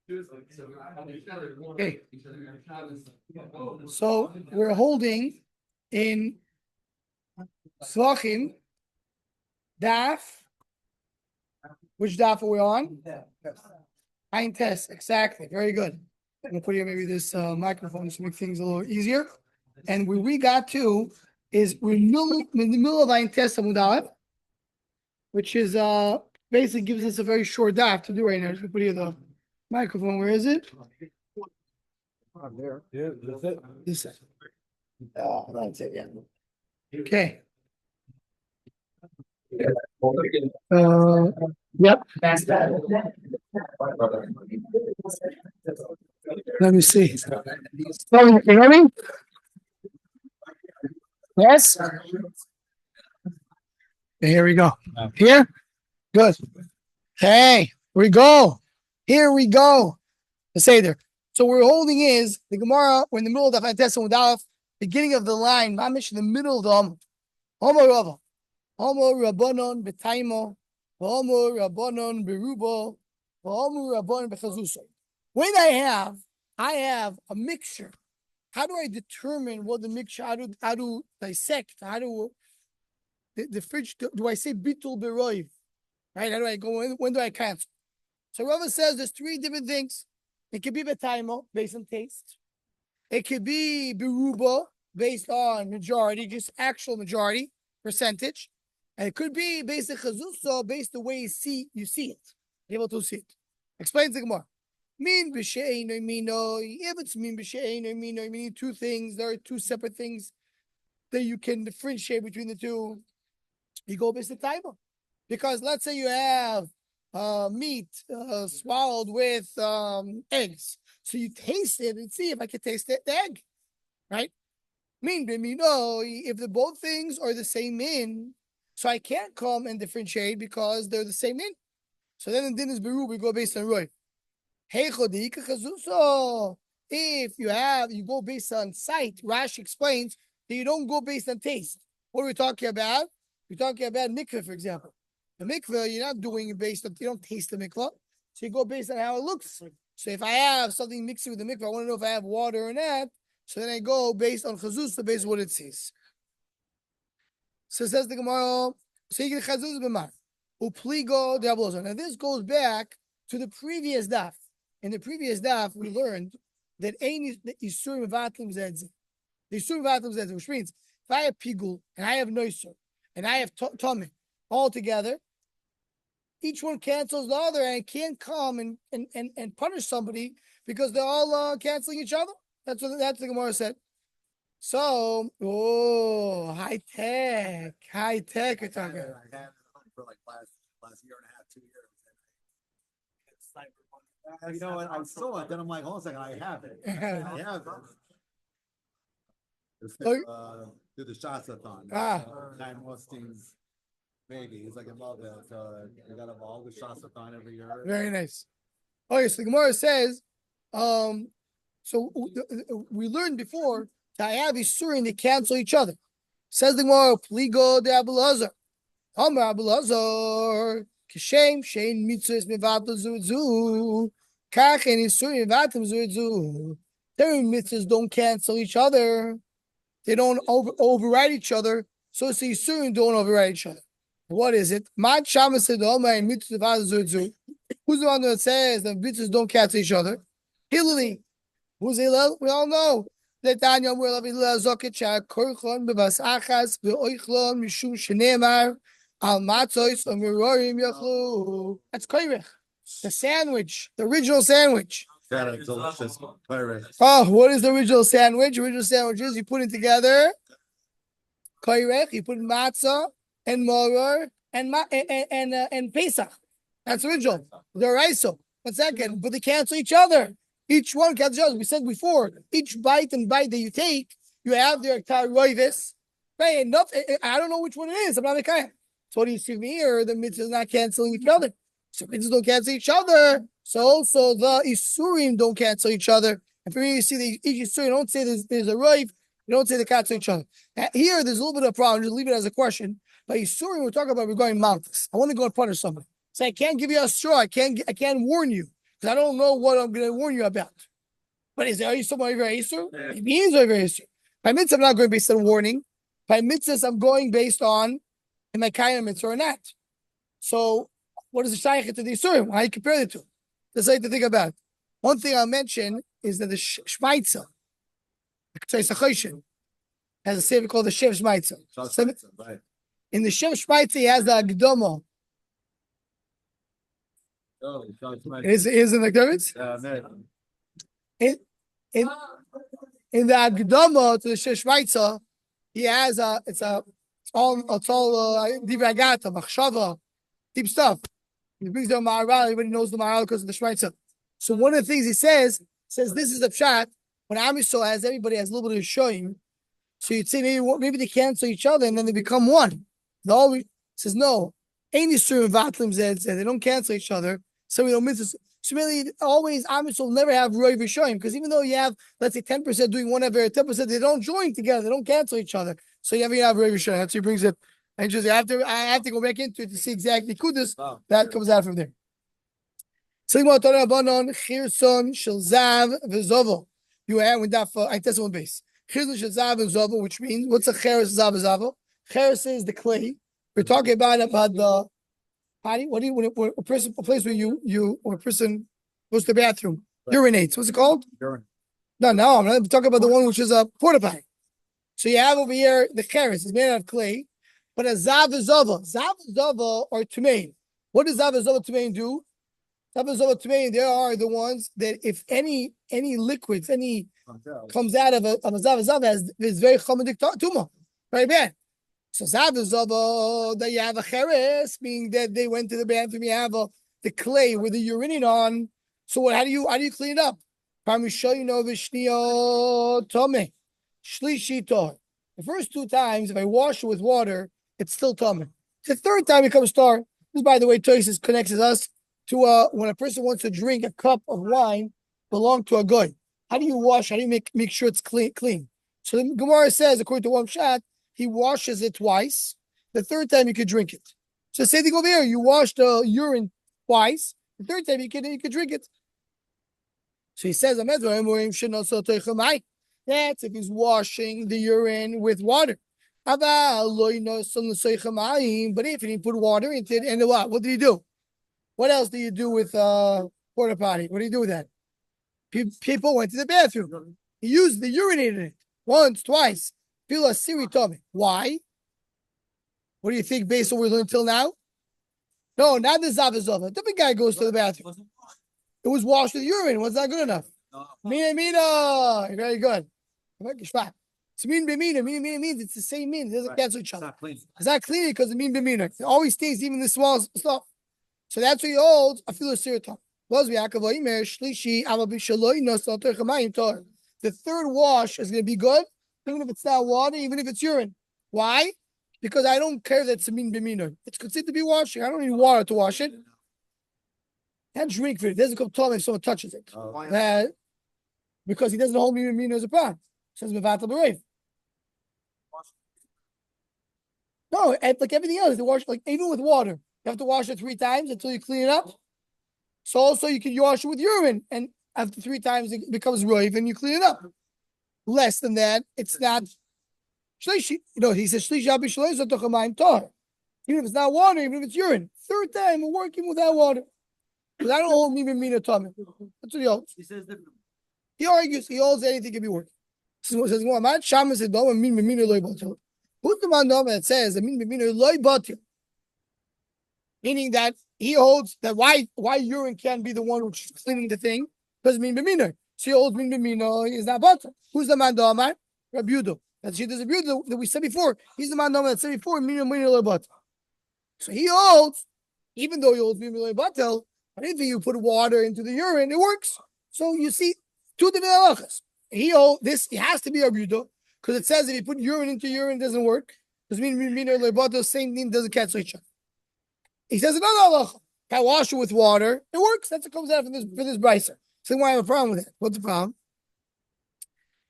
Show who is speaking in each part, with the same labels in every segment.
Speaker 1: Okay. So we're holding in Zevachim daf. Which daf are we on? Ein test, exactly. Very good. I'm gonna put here maybe this microphone to make things a little easier. And where we got to is we're in the middle of Ein test Amud Aleph, which is basically gives us a very short daf to do right now. Just put here the microphone. Where is it?
Speaker 2: There. Yeah, that's it.
Speaker 1: This. Oh, that's it. Yeah. Okay. Yep. Let me see. Oh, you hear me? Yes. Here we go. Here. Good. Hey, we go. Here we go. The Seder. So we're holding is the Gemara. We're in the middle of the Fantastic Mudalef, beginning of the line. Mamish in the middle of the Homo Rava. Homo Rabbanon betaimo. Homo Rabbanon berubo. Homo Rabbanon bechazuso. When I have a mixture. How do I determine what the mixture? How to dissect? How do the fridge? Do I say bitul beroiv? Right? How do I go? When do I cancel? So Rava says there's three different things. It could be betaimo, based on taste. It could be beruba, based on majority, just actual majority percentage. And it could be based on chazuso, based the way you see it. You're able to see it. Explains the Gemara. Min b'she'eino mino. If it's min b'she'eino mino, meaning two things. There are two separate things that you can differentiate between the two. You go based on taimo. Because let's say you have meat swallowed with eggs. So you taste it and see if I can taste the egg, right? If the both things are the same min, so I can't come and differentiate because they're the same min. So then in Dinas Beru, we go based on Roy. If you go based on sight, Rashi explains that you don't go based on taste. What are we talking about? We're talking about mikveh, for example. The mikveh, you're not doing it based on, you don't taste the mikveh. So you go based on how it looks. So if I have something mixed with the mikveh, I want to know if I have water or not. So then I go based on chazuz, based on what it says. So says the Gemara, so you get chazuz b'mar. Upligo diablozo. Now this goes back to the previous daf. In the previous daf, we learned that Yisurim Vatim Zedze. The Yisurim Vatim Zedze, which means if I have pigul and I have noiser and I have tummy all together, each one cancels the other, and I can't come and punish somebody because they're all canceling each other. That's what the Gemara said. So, high tech. You're talking.
Speaker 2: I had it for like last year and a half, 2 years. You know what? I saw it. Then I'm like, hold on a second. I have it. I have it. Do the shots-a-thon. 9 Mustings. Maybe he's like above that. So we got all the shots-a-thon every year.
Speaker 1: Very nice. Okay, so the Gemara says, so we learned before that I have Isurim to cancel each other. Says the Gemara, Pligo de Abulazar. Amar Abulazar, Kishem, Shein Mitzvahs Mevatel Zuzu, Kach and Isurim Mevatel Zuzu. Their mitzvahs don't cancel each other. They don't override each other. So it's the Isurim don't override each other. What is it? Mad Shama said, and mitzvahs Mevatel Zuzu. Who's the one that says that mitzvahs don't cancel each other? Hillel. Who's Hillel? We all know. That's koirech. The sandwich, the original sandwich.
Speaker 2: Delicious.
Speaker 1: Oh, what is the original sandwich? Original sandwich is you put it together. Koirech, you put matzah and moror and Pesach. That's original. The raiso. 1 second, but they cancel each other. Each one cancels each other. We said before, each bite that you take, you have their roivis. Right? Enough. I don't know which one it is. I'm not a guy. So what do you see here? The mitzvahs not canceling each other. So mitzvahs don't cancel each other. So also the isurim don't cancel each other. And for me, you see the each isurim, don't say there's a roiv. You don't say they cancel each other. Now, here, there's a little bit of a problem. Just leave it as a question. But isurim, we're talking about regarding mountains. I want to go and punish somebody. So I can't give you a straw. I can't warn you. because I don't know what I'm going to warn you about. But are you someone over Acer? Maybe he is over Acer. By mitzvah, I'm not going based on warning. By mitzvahs, I'm going based on am I kayan mitzvah or not. So, what is the shaykh to the Yisurim? How do you compare the two? That's something to think about. One thing I'll mention is that the Shmaitza, has a sefer called the Shev Shmaitza.
Speaker 2: Right.
Speaker 1: In the Shev Shmaitza, he has the Agdomo.
Speaker 2: Oh,
Speaker 1: Is in the Gemara? In the Agdomo to the Shev Shmaitza, he has it's all divagata, machshava, deep stuff. He brings the Maharal. Everybody knows the Maharal because of the Shmaitza. So one of the things he says this is the pshat. When Am Yisrael has everybody has a little bit of showing, so you'd say maybe they cancel each other and then they become one. Says no. Ain't Yisurim Vatlim Zed said they don't cancel each other, so we don't miss. So really, always Am Yisrael never have Roy V'Shoyim, because even though you have, let's say, 10% doing one Aver, 10%, they don't join together, they don't cancel each other. So you have Roy V'Shoyim. That's he brings it. And just I have to go back into it to see exactly Kudas that comes out from there. You have with that I test one base. Which means what's a cheres zav zavo? Cheres is the clay. We're talking about the potty. What do you when a place where a person goes to the bathroom, urinates? What's it called?
Speaker 2: Urine.
Speaker 1: No, I'm not talking about the one which is a porta potty. So you have over here the cheres is made out of clay, but a zav zava or tumein. What does zav zava tumein do? There are the ones that if any liquids, comes out of a zav is very chomedik tuma, very bad. So zav that you have a cheres, meaning that they went to the bathroom. You have the clay with the urinating on. So how do you clean it up? The first two times, if I wash it with water, it's still tummy. The third time it becomes tar. This, by the way, Tosis connects us to when a person wants to drink a cup of wine belong to a goy. How do you wash? How do you make sure it's clean? So the Gemara says, according to one shot, he washes it twice. The third time you could drink it. So same thing over here. You wash the urine twice. The third time you could drink it. So he says, that's if he's washing the urine with water. But if he didn't put water into it, and what did he do? What else do you do with porta potty? What do you do with that? People went to the bathroom. He used the urinated it once, twice. Pila Siri told me. Why? What do you think based on what we learned until now? No, not the Zavazova. Different guy goes to the bathroom. It was washed with urine. Was that good enough? Mina. Very good. So mean means it's the same mean. It doesn't cancel each other. It's not clean because it mean b'mina. It always stays even the small stuff. So that's what he holds. I feel a siratom. The third wash is going to be good, even if it's not water, even if it's urine. Why? Because I don't care that it's a mean b'mina. It's considered to be washing. I don't need water to wash it. And drink for it. It doesn't come to if someone touches it. Because he doesn't hold me b'mina as a problem. Says Mevatel B'Reiv. No, like everything else, you wash like even with water. You have to wash it 3 times until you clean it up. So also you can wash it with urine, and after 3 times it becomes roiv and you clean it up. Less than that, it's not shlishi. He says shlishi abi shlois atochamayim tar. Even if it's not water, even if it's urine. 3rd time we're working without water. Because I don't hold even mean a tummy. That's what he holds. He says different. He argues. He holds anything can be working. So says, "Well, man, Shaman said, don't mean b'mina loy batil." Who's the man that says, "I mean b'mina loy batil"? Meaning that he holds that why urine can be the one which is cleaning the thing because mean b'mina. So he holds mean b'mina is not batil. Who's the man that Rabbi Yudo? That's the Rabbi Yudo that we said before. He's the man that said before mean b'mina loy batil. So he holds, even though he holds mean b'mina loy batil, but if you put water into the urine, it works. So you see 2 different halachas. He has to be a Yudo because it says if you put urine into urine, it doesn't work. Because the same thing doesn't cancel each other. He says another halacha. If I wash it with water, it works. That's what comes out for this briser. So why I have a problem with that? What's the problem?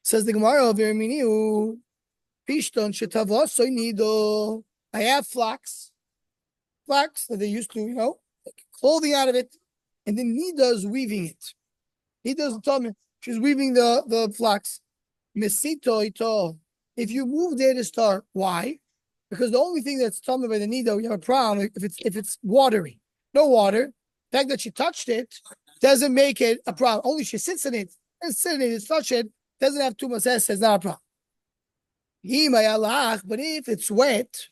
Speaker 1: Says the Gemara over here, Pishton shetavos soinido. I have flax that they used to, make clothing out of it. and the nida is weaving it. He doesn't tell me she's weaving the flax. Mesito ito. If you move there to start, why? Because the only thing that's tummy by the nida, we have a problem if it's watery. No water. The fact that she touched it doesn't make it a problem. Only she sits in it and touch it, doesn't have too much it's not a problem. But if it's wet,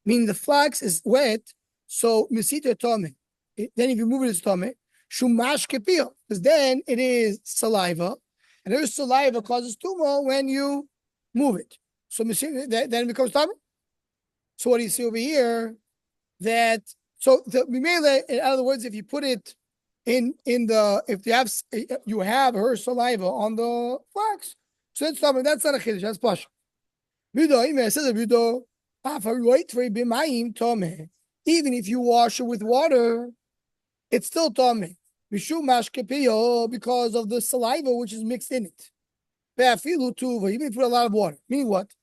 Speaker 1: meaning the flax is wet, so mesito tome. Then if you move it to stomach, shumash kepil, because then it is saliva, and there's saliva causes tumor when you move it. So then it becomes tummy. So what do you see over here? That so in other words, if you put it if you have her saliva on the flax, so it's tummy. That's not a chiddush. That's plush. It says even if you wash it with water, it's still tummy. Because of the saliva which is mixed in it. Even if you put a lot of water. Meaning what?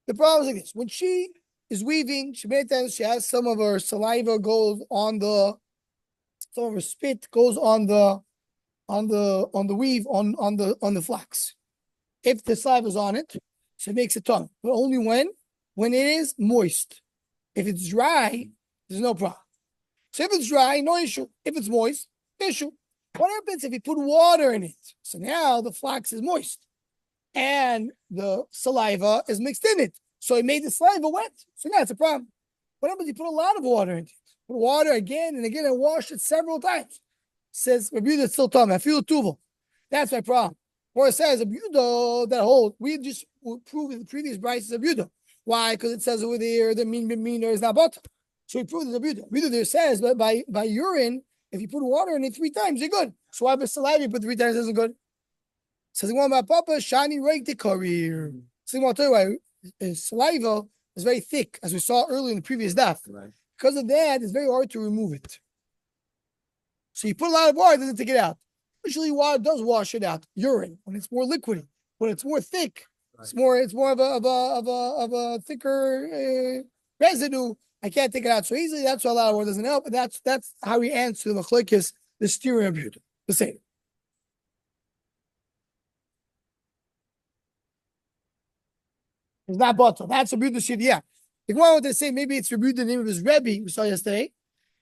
Speaker 1: The problem is like this. When she is weaving, she has some of her saliva goes on some of her spit goes on the weave on the flax. If the saliva is on it, so it makes it tummy. But only when it is moist. If it's dry, there's no problem. So if it's dry, no issue. If it's moist, issue. What happens if you put water in it? So now the flax is moist and the saliva is mixed in it. So it made the saliva wet. So now it's a problem. What happens if you put a lot of water in it? Put water again and again and wash it several times. It says, Rebuda, it's still tummy. I feel tuval. That's my problem. Or it says, Rebuda, that hold. We just proved in the previous prices of Rebuda. Why? Because it says over there, the mean is not butter. So we proved the Rebuda. Rebuda there says, but by urine, if you put water in it 3 times, you're good. So why by saliva you put 3 times isn't good? Says one about Papa, shiny right the career. So I'll tell you why saliva is very thick, as we saw earlier in the previous daf. Right. Because of that, it's very hard to remove it. So you put a lot of water, it doesn't take it out. Usually water does wash it out. Urine, when it's more liquidy. When it's more thick, right. It's more of a thicker residue. I can't take it out so easily. That's why a lot of water doesn't help. But that's how we answer the machlokes, the steering of Yehuda. The same. It's not bottle. That's a Yehuda shit. Yeah. The Gemara would say maybe it's Yehuda, the name of his Rebbe we saw yesterday.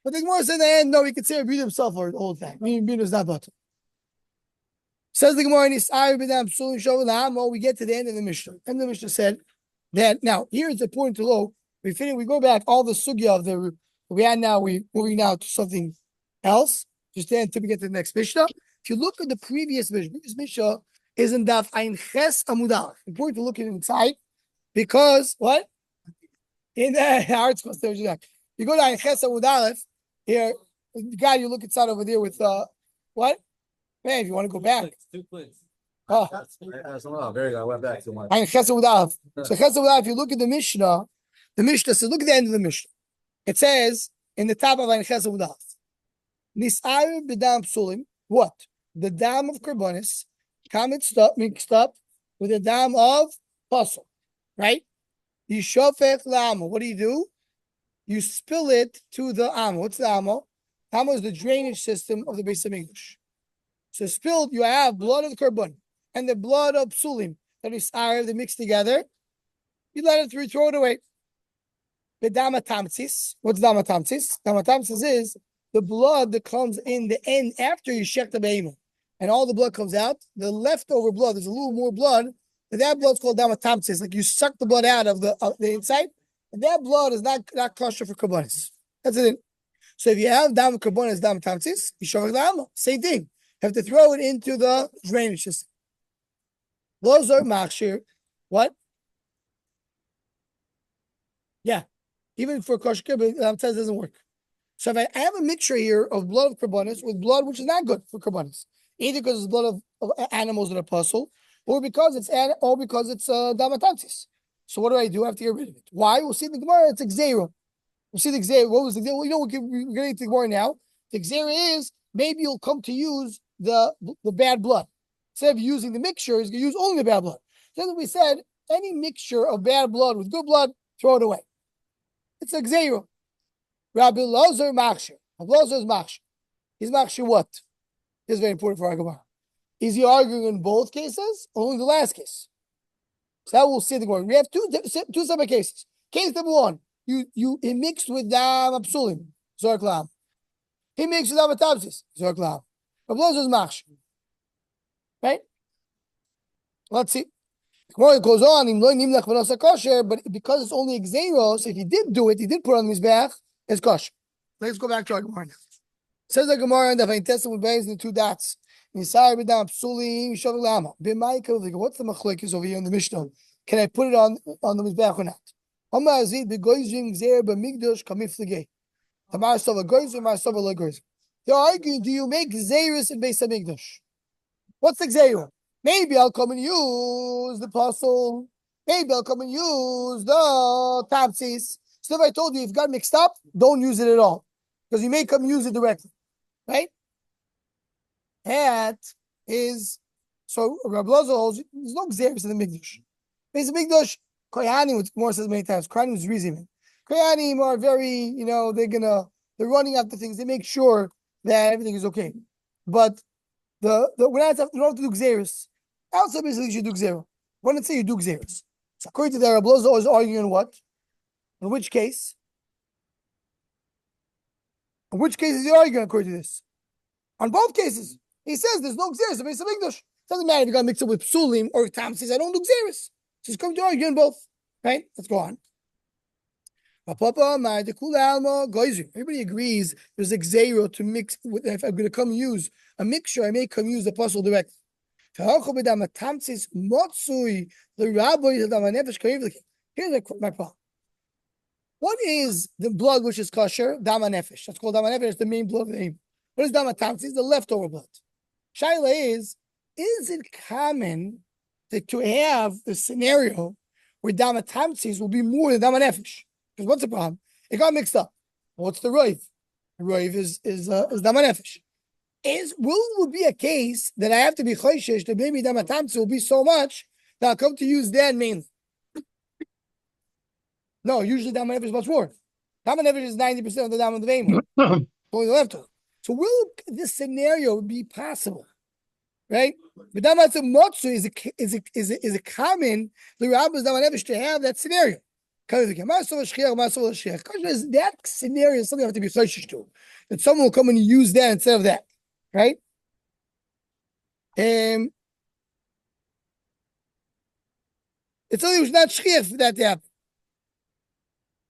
Speaker 1: But the Gemara said in the end, no, he could say Yehuda himself for the whole thing. Yehuda is not bottle. Says the Gemara, we get to the end of the Mishnah. And the Mishnah said that now here it's important to know. We go back all the sugya of the we had now. We moving now to something else. Just then until we get to the next Mishnah. If you look at the previous Mishnah is in Daf Ein Ches Amud Aleph. Important to look at it inside because what in the hearts you go to Ein Ches Amud Aleph here. The guy you look inside over there with what? Man, if you want to go back.
Speaker 2: 2 clicks.
Speaker 1: Oh,
Speaker 2: very good. I went back too much.
Speaker 1: Ein Ches Amud Aleph. So Ches Amud Aleph, if you look at the Mishnah says, look at the end of the Mishnah. It says in the top of Ein Ches Amud Aleph, Nis'ar b'dam psulim. What? The dam of karbonis mixed up with the dam of pasul, right? Yishofech la'amo. What do? You spill it to the amo. What's the amo? Amo is the drainage system of the Beis Hamikdash. So spilled, you have blood of the karbon and the blood of psulim that is they mix together. You let it throw it away. The damatamtsis. What's damatamtsis? Damatamtsis is the blood that comes in the end after you shech the behemoth. And all the blood comes out. The leftover blood, there's a little more blood. And that blood's called damatamtsis. Like you suck the blood out of the inside. And that blood is not kosher for karbonis. That's it. So if you have dam karbonis, damatamtsis, you shove the same thing. You have to throw it into the drainage system. Those are machshir. What? Yeah. Even for kosher kibbutz, it doesn't work. So if I have a mixture here of blood of karbonis with blood which is not good for karbonis, either because it's blood of animals that are puzzle, or because it's damatansis. So what do? I have to get rid of it. Why? We'll see the Gemara. It's Xera. We'll see the Xera. What was the Xera? Well, we're getting to the Gemara now. The Xera is maybe you'll come to use the bad blood. Instead of using the mixture, you're going to use only the bad blood. Then we said any mixture of bad blood with good blood, throw it away. It's a Xera. Rabbi Lozer Machshir. Rabbi Lozer is Machshir. He's machshir what? This is very important for our Gemara. Is he arguing in both cases or only the last case? So that we'll see the Gemara. We have two separate cases. Case number one, he mixed with dam apsulim, zork lam. He mixed with dam atapsis, zork lam. Rabbi Elazar is machshir. Right? Let's see. It goes on, but because it's only exeros, if he did do it, he did put it on the mizbeach, it's kosher. Let's go back to our Gemara now. Says the Gemara that if I test with base in the two dots, what's the machlekes over here in the Mishnah? Can I put it on the mizbeach or not? They're arguing, do you make zerus in Beis Hamikdash? What's the zera? Maybe I'll come and use the puzzle. Maybe I'll come and use the tapsis. So if I told you, if it got mixed up, don't use it at all. Because you may come use it directly. Right? That is, so Rabbi Elazar holds, there's no xeris in the Mikdash. Beis Hamikdash, Kohanim, which more says many times, Kohanim is reasoning. Kohanim are very, they're running after things. They make sure that everything is okay. But we don't have to do xeris. Also, basically, you should do xeris. When I say you do xeris. So according to that, Rabbi Elazar is arguing what? In which case? In which case is he arguing according to this? On both cases. He says there's no xeris in Beis Hamikdash. Doesn't matter if you got mixed up with psulim or if Tam says I don't do xeris. So he's coming to argue in both. Right? Let's go on. Everybody agrees there's a xero to mix with. If I'm going to come use a mixture, I may come use the puzzle directly. Here's my problem. What is the blood which is kosher? Dama nefesh. That's called dama nefesh. It's the main blood of the name. What is dama tamsis? The leftover blood. Shaila is it common to have the scenario where dama tamsis will be more than dama nefesh? Because what's the problem? It got mixed up. What's the roiv? The roiv is dama nefesh. Will be a case that I have to be choishish that maybe dama tamsis will be so much that I'll come to use that mainly. No, usually dama nefesh is much more. Dama nefesh is 90% of the dama of the vein. Only the leftover. So will this scenario be possible? Right? But dama motzu is a common the rabbis dama nefesh to have that scenario. That scenario is something I have to be choishish to. That someone will come and use that instead of that. Right? It's something which is not shchiach for that to happen.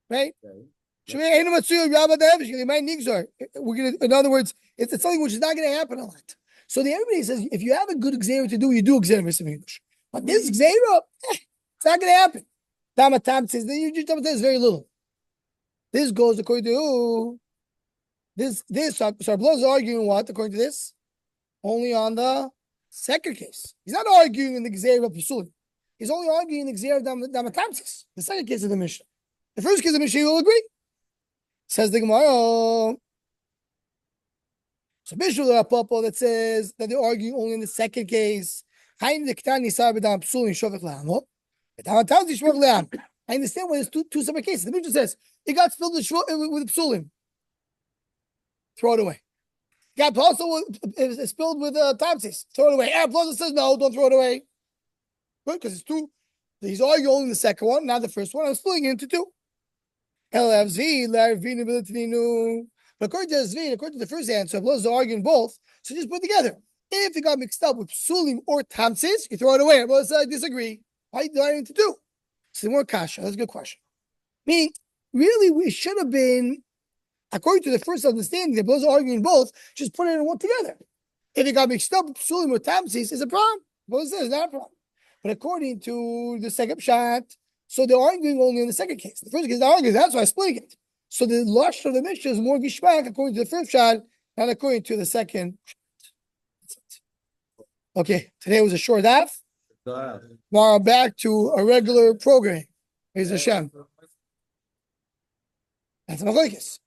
Speaker 1: Right? We're gonna, in other words, it's something which is not going to happen a lot. So everybody says if you have a good xera to do, you do a xera in English. But this xera, it's not going to happen. Tam says there's very little. This goes according to this. So Ablo's arguing what according to this? Only on the second case. He's not arguing in the xera of Pasulim. He's only arguing in the xera of Damatamsis, the second case of the Mishnah. The first case of the Mishnah, you will agree. Says the Gemara. So Mishnah that says that they're arguing only in the second case. I understand why there's two separate cases. The Mishnah says it got filled with psulim. Throw it away. It got also spilled with tamsis. Throw it away. Plus it says no, don't throw it away. Good, because it's two. He's arguing only the second one, not the first one. I'm splitting it into two. LFZ, but according to Zvi, according to the first answer, Ablo's arguing both, so just put together. If it got mixed up with psulim or tamsis, you throw it away. Ablo says, I disagree. Why do I need to do? So more kasha. That's a good question. Meaning, really, we should have been, according to the first understanding, that Ablo's arguing both, just put it in one together. If it got mixed up with psulim or tamsis, it's a problem. Ablo says, it's not a problem. But according to the second shot, so they're arguing only in the second case. The first case they're arguing, that's why I'm splitting it. So the lush of the Mishnah is more gishmak according to the first shot, not according to the second. Okay, today was a short half. Now back to a regular program. Here's Hashem. That's a machlokes.